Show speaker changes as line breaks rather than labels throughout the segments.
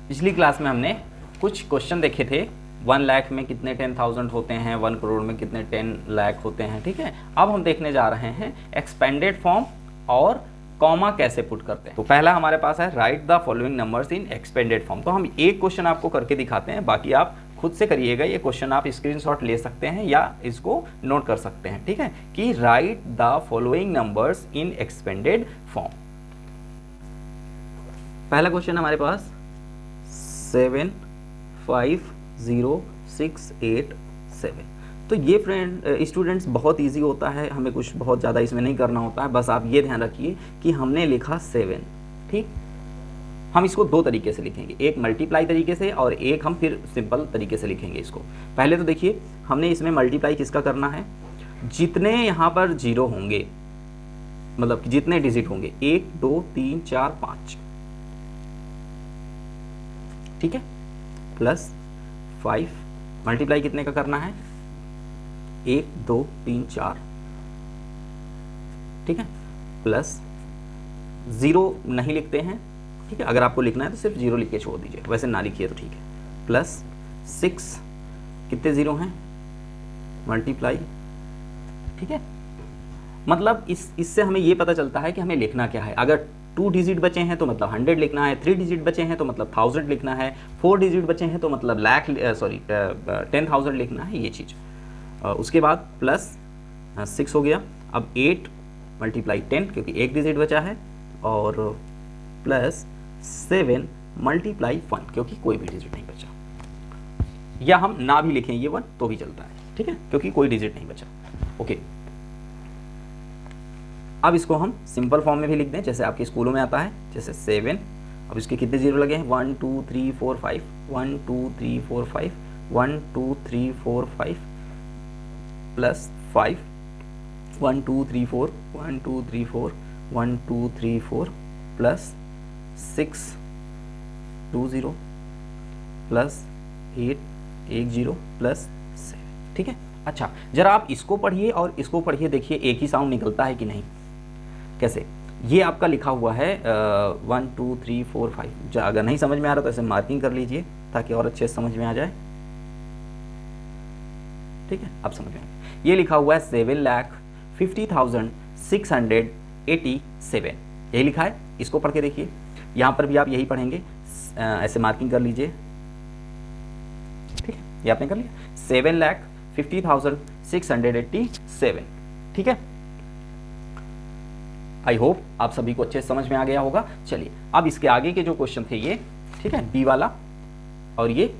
पिछली क्लास में हमने कुछ क्वेश्चन देखे थे। 1 लाख में कितने 10,000 होते हैं, 1 करोड़ में कितने 10 लाख होते हैं। ठीक है, अब हम देखने जा रहे हैं एक्सपेंडेड फॉर्म और कॉमा कैसे पुट करते हैं। तो पहला हमारे पास है right the following numbers in expanded form. तो हम एक क्वेश्चन आपको करके दिखाते हैं, बाकी आप खुद से करिएगा। ये क्वेश्चन आप स्क्रीनशॉट ले सकते हैं या इसको नोट कर सकते हैं। ठीक है, कि right the following numbers in expanded form. पहला क्वेश्चन हमारे पास 7 5 0 6 8 7। तो ये स्टूडेंट्स बहुत इजी होता है, हमें कुछ बहुत ज़्यादा इसमें नहीं करना होता है। बस आप ये ध्यान रखिए कि हमने लिखा 7। ठीक, हम इसको दो तरीके से लिखेंगे, एक मल्टीप्लाई तरीके से और एक हम फिर सिंपल तरीके से लिखेंगे इसको। पहले तो देखिए हमने इसमें मल्टीप्लाई किसका करना है, जितने यहाँ पर जीरो होंगे, मतलब जितने डिजिट होंगे 1 2 3 4 5। ठीक है, प्लस 5 मल्टीप्लाई कितने का करना है, 1 2 3 4। ठीक है, प्लस 0 नहीं लिखते हैं। ठीक है, अगर आपको लिखना है तो सिर्फ 0 लिख के छोड़ दीजिए, वैसे ना लिखिए तो ठीक है। प्लस 6 कितने 0 हैं, मल्टीप्लाई। ठीक है, मतलब इससे हमें ये पता चलता है कि हमें लिखना क्या है। अगर 2 डिजिट बचे हैं तो मतलब 100 लिखना है, 3 डिजिट बचे हैं तो मतलब 1000 लिखना है, 4 डिजिट बचे हैं तो मतलब 10,000 लिखना है, ये चीज़। उसके बाद प्लस 6 हो गया। अब 8 मल्टीप्लाई 10 क्योंकि एक डिजिट बचा है, और प्लस 7 मल्टीप्लाई 1 क्योंकि कोई भी डिजिट नहीं बचा। या हम ना भी लिखें ये 1 तो भी चलता है। ठीक है, क्योंकि कोई डिजिट नहीं बचा। ओके, अब इसको हम सिंपल फॉर्म में भी लिख दें जैसे आपके स्कूलों में आता है, जैसे 7। अब इसके कितने जीरो लगे हैं, 1 2 3 4 5, 1 2 3 4 5, 1 2 3 4 5, प्लस 5, 1 2 3 4, 1 2 3 4, 1 2 3 4, प्लस 6 2 0, प्लस 8 1 0, प्लस 7। ठीक है, अच्छा जरा आप इसको पढ़िए और इसको पढ़िए, देखिए एक ही साउंड निकलता है कि नहीं। कैसे, ये आपका लिखा हुआ है 1 2 3 4 5। अगर नहीं समझ में आ रहा तो ऐसे मार्किंग कर लीजिए ताकि और अच्छे से समझ में आ जाए। ठीक है, अब समझ में आ गया। ये लिखा हुआ है 7,50,687, यही लिखा है। इसको पढ़ के देखिए, यहाँ पर भी आप यही पढ़ेंगे, ऐसे मार्किंग कर लीजिए। ठीक है, ये आपने कर लिया, 7,50,687। ठीक है, आई होप आप सभी को अच्छे समझ में आ गया होगा। चलिए अब इसके आगे के जो क्वेश्चन थे ये, ठीक है, बी वाला, और ये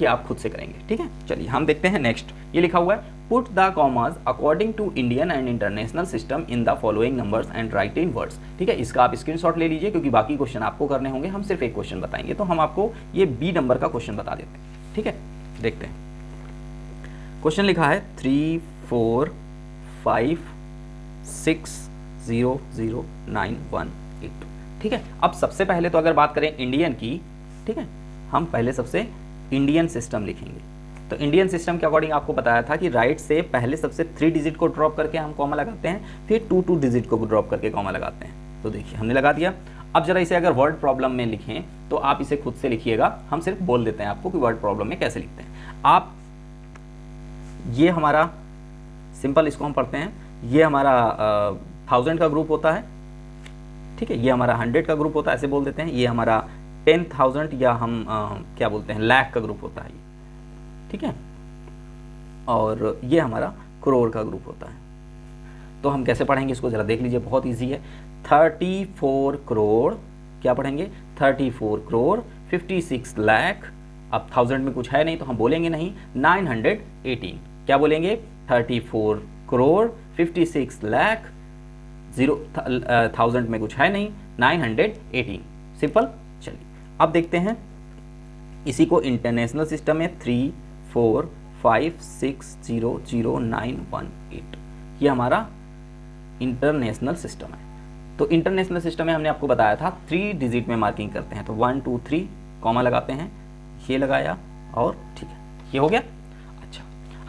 आप खुद से करेंगे। ठीक है, चलिए हम देखते हैं नेक्स्ट। ये लिखा हुआ है put the commas according to Indian and international system in the following numbers and write in words. ठीक है, इसका आप स्क्रीनशॉट ले लीजिए क्योंकि बाकी क्वेश्चन आपको करने होंगे, हम सिर्फ एक क्वेश्चन बताएंगे। तो हम आपको ये बी नंबर का क्वेश्चन बता देते हैं। ठीक है, देखते हैं। क्वेश्चन लिखा है 3 4 5 6 0 0 9 1 8। ठीक है, अब सबसे पहले तो अगर बात करें इंडियन की, ठीक है, हम पहले सबसे इंडियन सिस्टम लिखेंगे। तो इंडियन सिस्टम के अकॉर्डिंग आपको बताया था कि राइट से पहले सबसे 3 डिजिट को ड्रॉप करके हम कॉमा लगाते हैं, फिर 2 डिजिट को ड्रॉप करके कॉमा लगाते हैं। तो देखिए हमने लगा दिया। अब जरा इसे अगर वर्ड प्रॉब्लम में लिखें तो आप इसे खुद से लिखिएगा, हम सिर्फ बोल देते हैं आपको कि वर्ड प्रॉब्लम में कैसे लिखते हैं। आप ये हमारा सिंपल, इसको हम पढ़ते हैं, ये हमारा 1000 का ग्रुप होता है। ठीक है, ये हमारा 100 का ग्रुप होता है, ऐसे बोल देते हैं। ये हमारा 10,000 या हम क्या बोलते हैं, लाख का ग्रुप होता है ये। ठीक है, और ये हमारा करोड़ का ग्रुप होता है। तो हम कैसे पढ़ेंगे इसको जरा देख लीजिए, बहुत इजी है। 34 करोड़, क्या पढ़ेंगे, 34 करोड़ 56 लाख। अब 1000 में कुछ है नहीं तो हम बोलेंगे नहीं, 918। क्या बोलेंगे, 34 करोड़ 56 लाख, 1000 में कुछ है नहीं, 918। सिंपल। चलिए अब देखते हैं इसी को इंटरनेशनल सिस्टम में 3 4 5 6 0 0 9 1 8। ये हमारा इंटरनेशनल सिस्टम है। तो इंटरनेशनल सिस्टम में हमने आपको बताया था 3 डिजिट में मार्किंग करते हैं। तो 1 2 3 कॉमा लगाते हैं, ये लगाया, और ठीक है, ये हो गया। अच्छा,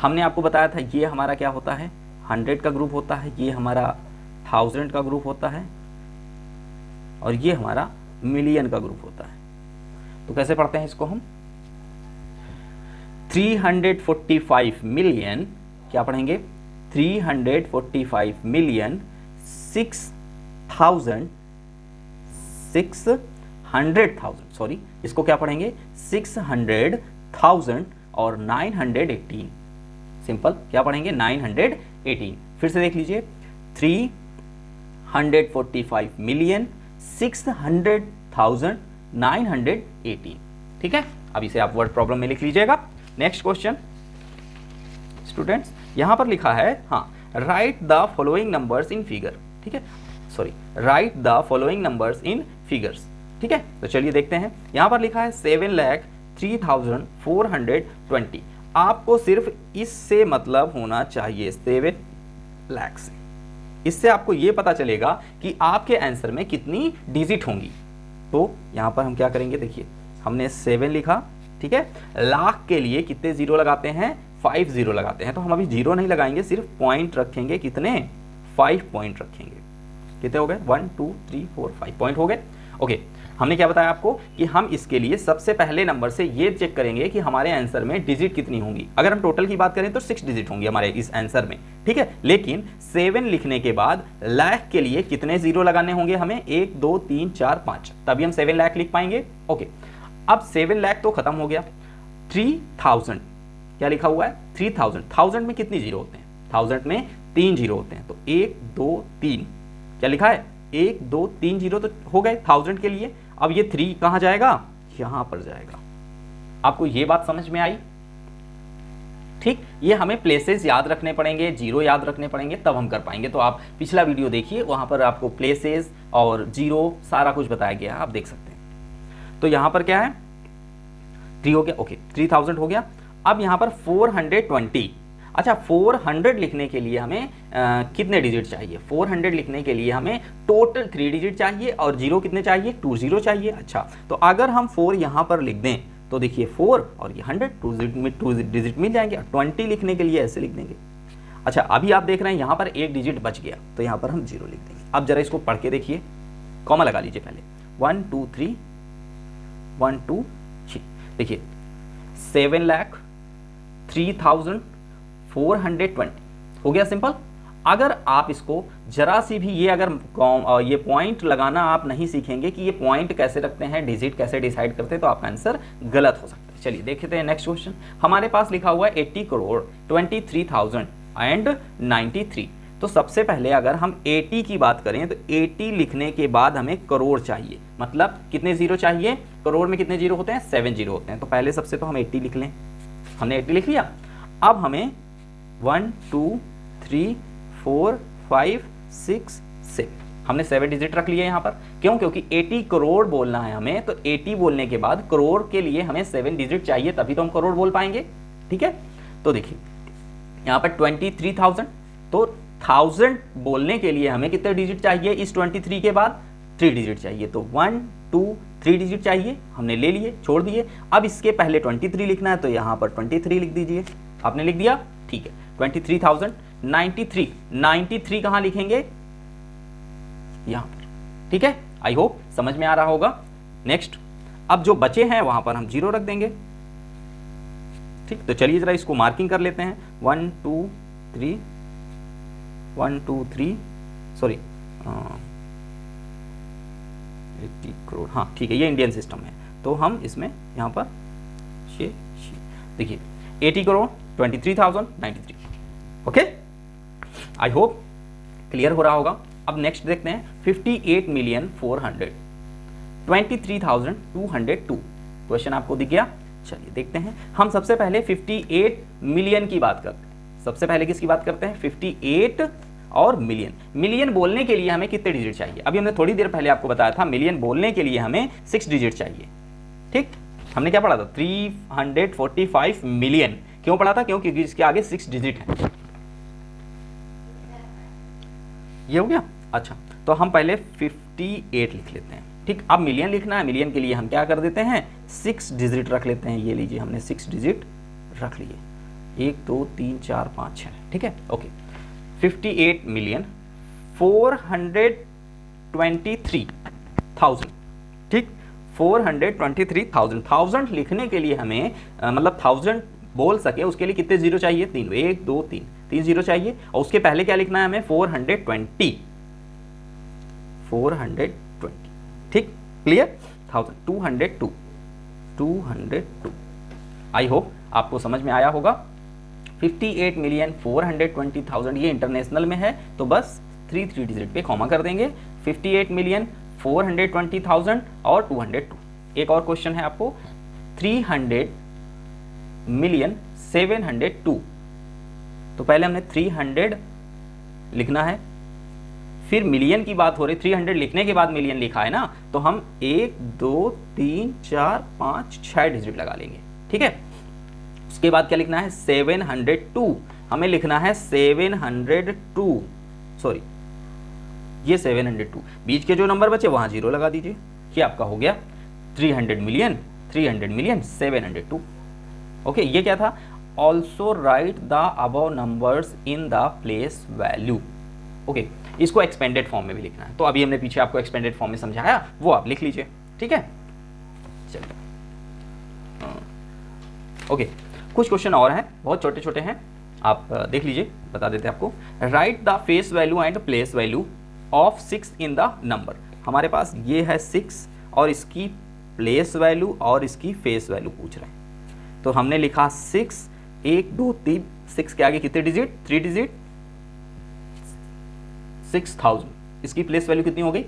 हमने आपको बताया था ये हमारा क्या होता है, 100 का ग्रुप होता है, ये हमारा 1000 का ग्रुप होता है, और ये हमारा मिलियन का ग्रुप होता है। तो कैसे पढ़ते हैं इसको हम? 345 मिलियन, क्या पढ़ेंगे? 345 मिलियन 600,000 सॉरी, इसको क्या पढ़ेंगे? 600,000 और 918। सिंपल, क्या पढ़ेंगे? 918। फिर से देख लीजिए, 345 मिलियन 600,918। ठीक है, अब इसे आप वर्ड प्रॉब्लम में लिख लीजिएगा। नेक्स्ट क्वेश्चन स्टूडेंट्स, यहां पर लिखा है, हाँ, right the following numbers in figure. ठीक है, sorry, right the following numbers in figures. ठीक है, तो चलिए देखते हैं। यहां पर लिखा है 7,03,420। आपको सिर्फ इससे मतलब होना चाहिए, 7 लाख से। इससे आपको यह पता चलेगा कि आपके आंसर में कितनी डिजिट होंगी। तो यहां पर हम क्या करेंगे, देखिए हमने 7 लिखा, ठीक है, लाख के लिए कितने जीरो लगाते हैं? 5 जीरो लगाते हैं। तो हम अभी जीरो नहीं लगाएंगे, सिर्फ पॉइंट रखेंगे। कितने? 5 पॉइंट रखेंगे। कितने हो गए? 1 2 3 4 5 पॉइंट हो गए। ओके, हमने क्या बताया आपको कि हम इसके लिए सबसे पहले नंबर से ये चेक करेंगे कि हमारे आंसर में डिजिट कितनी होंगी। अगर हम टोटल की बात करें तो 6 डिजिट होंगी हमारे इस आंसर में। ठीक है, लेकिन 7 लिखने के बाद लाख के लिए कितने जीरो लगाने होंगे हमें? 1 2 3 4 5, तभी हम 7 लाख लिख पाएंगे। ओके, अब 7 लाख तो खत्म हो गया। 3000 क्या लिखा हुआ है? 3000। 1000 में कितनी जीरो होते हैं? 1000 में 3 जीरो होते हैं। तो 1 2 3, क्या लिखा है? 1 2 3 जीरो तो हो गए 1000 के लिए। अब ये 3 कहां जाएगा? यहां पर जाएगा। आपको ये बात समझ में आई? ठीक, ये हमें प्लेसेस याद रखने पड़ेंगे, जीरो याद रखने पड़ेंगे, तब हम कर पाएंगे। तो आप पिछला वीडियो देखिए, वहां पर आपको प्लेसेस और जीरो सारा कुछ बताया गया है, आप देख सकते हैं। तो यहां पर क्या है? 3 हो गया। ओके, 3000 हो गया। अब यहां पर 420। अच्छा, 400 लिखने के लिए हमें कितने डिजिट चाहिए? 400 लिखने के लिए हमें टोटल 3 डिजिट चाहिए और जीरो कितने चाहिए? 2 जीरो चाहिए। अच्छा, तो अगर हम 4 यहां पर लिख दें तो देखिए 4 और ये 100, 2 डिजिट मिल जाएंगे। 20 लिखने के लिए ऐसे लिख देंगे। अच्छा, अभी आप देख रहे हैं यहां पर एक डिजिट बच गया, तो यहां पर हम जीरो लिख देंगे। अब जरा इसको पढ़ के देखिए, कॉमा लगा लीजिए पहले। 1 2 3 1 2 3। देखिए 7,03,420 हो गया। सिंपल। अगर आप इसको जरा सी भी ये पॉइंट लगाना आप नहीं सीखेंगे कि ये पॉइंट कैसे रखते हैं, डिजिट कैसे डिसाइड करते हैं, तो आपका आंसर गलत हो सकता है। चलिए देखते हैं नेक्स्ट क्वेश्चन। हमारे पास लिखा हुआ है 80 करोड़ 23,093। तो सबसे पहले अगर हम 80 की बात करें तो 80 लिखने के बाद हमें करोड़ चाहिए। मतलब कितने जीरो चाहिए? करोड़ में कितने जीरो होते हैं? 7 जीरो होते हैं। तो पहले सबसे तो हम 80 लिख लें। हमने 80 लिख लिया। अब हमें 1 2 3 4 5 6 7, हमने 7 डिजिट रख लिए यहाँ पर। क्यों? क्योंकि 80 करोड़ बोलना है हमें, तो 80 बोलने के बाद करोड़ के लिए हमें 7 डिजिट चाहिए, तभी तो हम करोड़ बोल पाएंगे। ठीक है, तो देखिए यहाँ पर 23,000, तो 1000 बोलने के लिए हमें कितने डिजिट चाहिए? इस 23 के बाद 3 डिजिट चाहिए। तो 1 2 3 डिजिट चाहिए, हमने ले लिए, छोड़ दिए। अब इसके पहले 23 लिखना है, तो यहाँ पर 23 लिख दीजिए। आपने लिख दिया? ठीक है। 23,093 कहाँ लिखेंगे? यहाँ पर। ठीक है, आई होप समझ में आ रहा होगा। नेक्स्ट, अब जो बचे हैं वहां पर हम जीरो रख देंगे। ठीक, तो चलिए जरा इसको मार्किंग कर लेते हैं। 1 2 3 1 2 3 सॉरी 80 करोड़, हाँ ठीक है, ये इंडियन सिस्टम है, तो हम इसमें यहाँ पर देखिए 80 crore 23,093। Okay, I hope clear हो रहा होगा। अब नेक्स्ट देखते हैं 58,423,202। क्वेश्चन आपको दिख गया? चलिए देखते हैं। हम सबसे पहले 58 मिलियन की बात करते हैं। सबसे पहले किसकी बात करते हैं? 58 और मिलियन। मिलियन बोलने के लिए हमें कितने डिजिट चाहिए? अभी हमने थोड़ी देर पहले आपको बताया था मिलियन बोलने के लिए हमें 6 डिजिट चाहिए। ठीक, हमने क्या पढ़ा था? 345 मिलियन। क्यों पढ़ा था? क्योंकि इसके आगे 6 डिजिट है। ये हो गया। अच्छा, तो हम पहले 58 लिख लेते हैं। ठीक, अब मिलियन लिखना है। मिलियन के लिए हम क्या कर देते हैं? 6 डिजिट रख लेते हैं। ये लीजिए, हमने 6 डिजिट रख लिए। 1 2 3 4 5 6। ठीक है, ओके। 58 मिलियन 423,000। ठीक, 423,000। 1000 लिखने के लिए हमें मतलब 1000 बोल सके उसके लिए कितने जीरो चाहिए? 3, 1 2 3, 3 जीरो चाहिए। और उसके पहले क्या लिखना है हमें? 420, ठीक, क्लियर? 1000, 202। आई होप आपको समझ में आया होगा। 58,420,000 ये इंटरनेशनल में है तो बस 3 डिजिट पे कॉमा कर देंगे। 58,420,000 और 202। एक और क्वेश्चन है आपको, 300,702। तो पहले हमने 300 लिखना है, फिर मिलियन की बात हो रही, 300 लिखने के बाद मिलियन लिखा है ना, तो हम 1 2 3 4 5 6 डिजिट लगा लेंगे, ठीक है। उसके बाद क्या लिखना है? 702। हमें लिखना है 702, सॉरी ये 702, बीच के जो नंबर बचे वहां जीरो लगा दीजिए। ये आपका हो गया 300 मिलियन 702। ओके, ये क्या था? Also right the above numbers in the place value. Okay, इसको एक्सपेंडेड फॉर्म में भी लिखना है, तो अभी हमने पीछे आपको एक्सपेंडेड फॉर्म में समझाया, वो आप लिख लीजिए, ठीक है। चलिए, ओके, कुछ क्वेश्चन और हैं, बहुत छोटे छोटे हैं, आप देख लीजिए, बता देते हैं आपको। Right the face value and place value of 6 in the number. हमारे पास ये है 6 और इसकी प्लेस वैल्यू और इसकी फेस वैल्यू पूछ रहे हैं। तो हमने लिखा 6, 1 2 3, 6 के आगे कितने डिजिट? 3 डिजिट, 6000। इसकी प्लेस वैल्यू कितनी हो गई?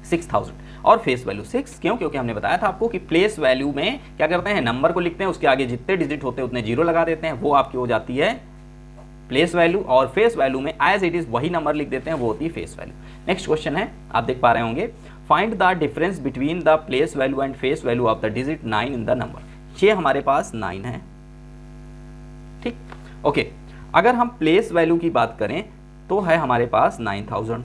6000 और फेस वैल्यू 6। क्यों? क्योंकि हमने बताया था आपको कि प्लेस वैल्यू में क्या करते हैं, नंबर को लिखते हैं, उसके आगे जितने डिजिट होते हैं उतने जीरो लगा देते हैं, वो आपकी हो जाती है प्लेस वैल्यू। और फेस वैल्यू में एज इट इज वही नंबर लिख देते हैं, वो होती है फेस वैल्यू। नेक्स्ट क्वेश्चन है, आप देख पा रहे होंगे, find the difference between the place value and face value of the digit 9 in the number. ये हमारे पास 9 है, ठीक। ओके, अगर हम प्लेस वैल्यू की बात करें तो है हमारे पास 9000,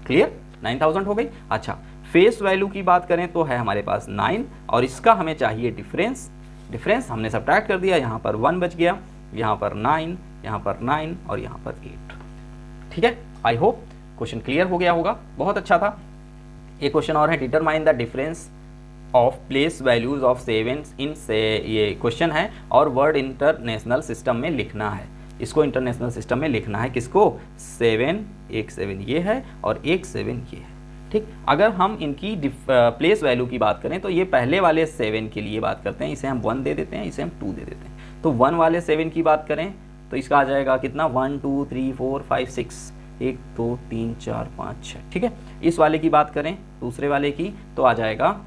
क्लियर? 9000 हो गई। अच्छा, फेस वैल्यू की बात करें तो है हमारे पास 9 और इसका हमें चाहिए डिफरेंस। डिफरेंस हमने सब्ट्रैक्ट कर दिया, यहाँ पर 1 बच गया, यहाँ पर 9, यहाँ पर 9 और यहाँ पर 8, ठीक है। आई होप क्वेश्चन क्लियर हो गया होगा, बहुत अच्छा था। एक क्वेश्चन और है, determine the difference of place values of 7 इन से, ये क्वेश्चन है और वर्ड इंटरनेशनल सिस्टम में लिखना है। इसको इंटरनेशनल सिस्टम में लिखना है, किसको? 7, एक 7 ये है और एक 7 ये है, ठीक। अगर हम इनकी प्लेस वैल्यू की बात करें तो ये पहले वाले 7 के लिए बात करते हैं, इसे हम 1 दे देते हैं, इसे हम 2 दे देते हैं। तो 1 वाले 7 की बात करें तो इसका आ जाएगा कितना? 1 2 3 4 5 6, 1 2 3 4 5 6, ठीक है। इस वाले की बात करें, दूसरे वाले की, तो आ जाएगा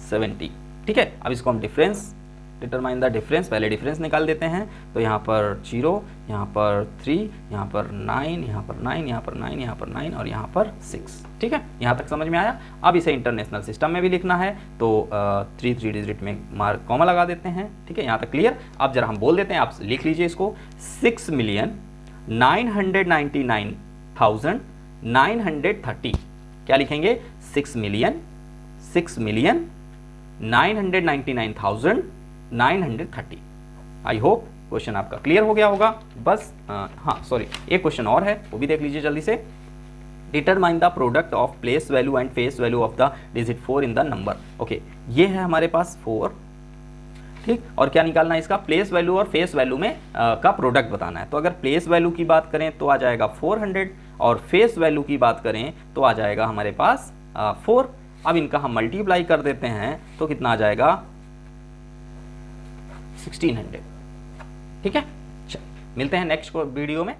70, ठीक है। अब इसको हम डिफरेंस, डिटरमाइन द डिफरेंस, पहले डिफरेंस निकाल देते हैं। तो यहाँ पर 0, यहाँ पर 3, यहाँ पर 9, यहाँ पर 9, यहाँ पर 9, यहाँ पर 9 और यहाँ पर 6, ठीक है। यहाँ तक समझ में आया। अब इसे इंटरनेशनल सिस्टम में भी लिखना है तो 3 डिजिट में मार्क कॉमा लगा देते हैं, ठीक है। यहाँ तक क्लियर। अब जरा हम बोल देते हैं, आप लिख लीजिए इसको, 6,999,930। क्या लिखेंगे? 6,999,930। आई होप क्वेश्चन आपका क्लियर हो गया होगा। बस हाँ सॉरी, एक क्वेश्चन और है, वो भी देख लीजिए जल्दी से। Determine the product of place value and face value of the digit 4 in the number. Okay, ये है हमारे पास 4, ठीक। और क्या निकालना है इसका? प्लेस वैल्यू और फेस वैल्यू में का प्रोडक्ट बताना है। तो अगर प्लेस वैल्यू की बात करें तो आ जाएगा 400 और फेस वैल्यू की बात करें तो आ जाएगा हमारे पास 4। अब इनका हम मल्टीप्लाई कर देते हैं तो कितना आ जाएगा? 1600, ठीक है। मिलते हैं नेक्स्ट वीडियो में।